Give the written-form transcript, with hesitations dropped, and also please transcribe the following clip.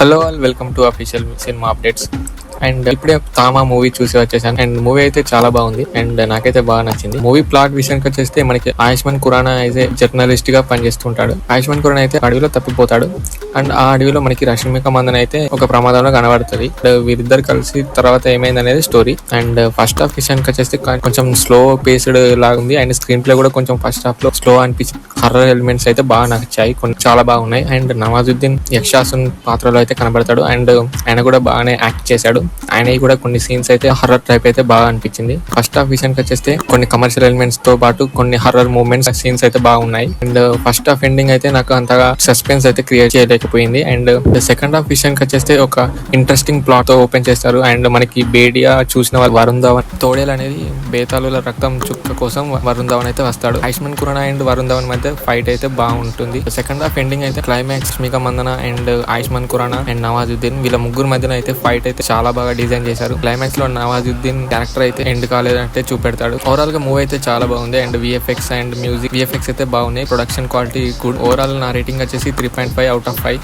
Hello all, welcome to official cinema updates. And ఇప్పుడే తామా movie చూసి వచ్చేసాను. అండ్ మూవీ అయితే చాలా బాగుంది అండ్ నాకైతే బాగా నచ్చింది. మూవీ ప్లాట్ విషయానికి వచ్చేస్తే మనకి ఆయుష్మాన్ ఖురానా అయితే జర్నలిస్ట్ గా పనిచేస్తుంటాడు. ఆయుష్మాన్ ఖురానా అయితే అడవిలో తప్పిపోతాడు అండ్ ఆ అడవిలో మనకి రష్మిక మందన్ అయితే ఒక ప్రమాదంలో కనబడుతుంది. వీరిద్దరు కలిసి తర్వాత ఏమైంది అనేది స్టోరీ. అండ్ ఫస్ట్ హాఫ్ విషయానికి వచ్చేస్తే కొంచెం స్లో పేస్డ్ లాగా ఉంది అండ్ స్క్రీన్ ప్లే కూడా కొంచెం ఫస్ట్ హాఫ్ లో స్లో అనిపించింది. హర్రర్ ఎలిమెంట్స్ అయితే బాగా నచ్చాయి, కొన్ని చాలా బాగున్నాయి. అండ్ నవాజుద్దీన్ యక్షాసున్ పాత్రలో అయితే కనబడతాడు అండ్ ఆయన కూడా బాగానే యాక్ట్ చేశాడు. ఆయన కూడా కొన్ని సీన్స్ అయితే హర్రర్ టైప్ అయితే బాగా అనిపించింది. ఫస్ట్ హాఫ్ విషయానికి వచ్చేస్తే కొన్ని కమర్షియల్ ఎలిమెంట్స్ తో పాటు కొన్ని హర్రర్ మూవ్మెంట్స్ సీన్స్ అయితే బాగున్నాయి. అండ్ ఫస్ట్ హాఫ్ ఎండింగ్ అయితే నాకు అంతగా సస్పెన్స్ అయితే క్రియేట్ చేయలేకపోయింది. అండ్ సెకండ్ హాఫ్ విషయానికి వచ్చేస్తే ఒక ఇంట్రెస్టింగ్ ప్లాట్ తో ఓపెన్ చేస్తారు. అండ్ మనకి బేడియా చూసిన వాళ్ళు వరుణ్ ధవన్ తోడేల్ అనేది బేతాళుల రక్తం చుక్క కోసం వరుణ్ ధవన్ అయితే వస్తాడు. ఆయుష్మాన్ ఖురానా అండ్ వరుణ్ ధవన్ మధ్య ఫైట్ అయితే బాగుంటుంది. సెకండ్ హాఫ్ ఎండింగ్ అయితే climax Rashmika Mandanna and Ayushmann Khurrana and Nawazuddin వీళ్ళ ముగ్గురు మధ్యన అయితే ఫైట్ అయితే చాలా బాగా డిజైన్ చేశారు. క్లైమాక్స్ లో నవాజుద్దీన్ క్యారెక్టర్ అయితే ఎండ్ కాలేదంటే చూపెడతాడు. ఓవరాల్ గా మూవీ అయితే చాలా బాగుంది. And VFX and music VFX అయితే బాగున్నాయి. Production quality good. ఓవరాల్ నా రేటింగ్ వచ్చేసి 3.5 out of 5.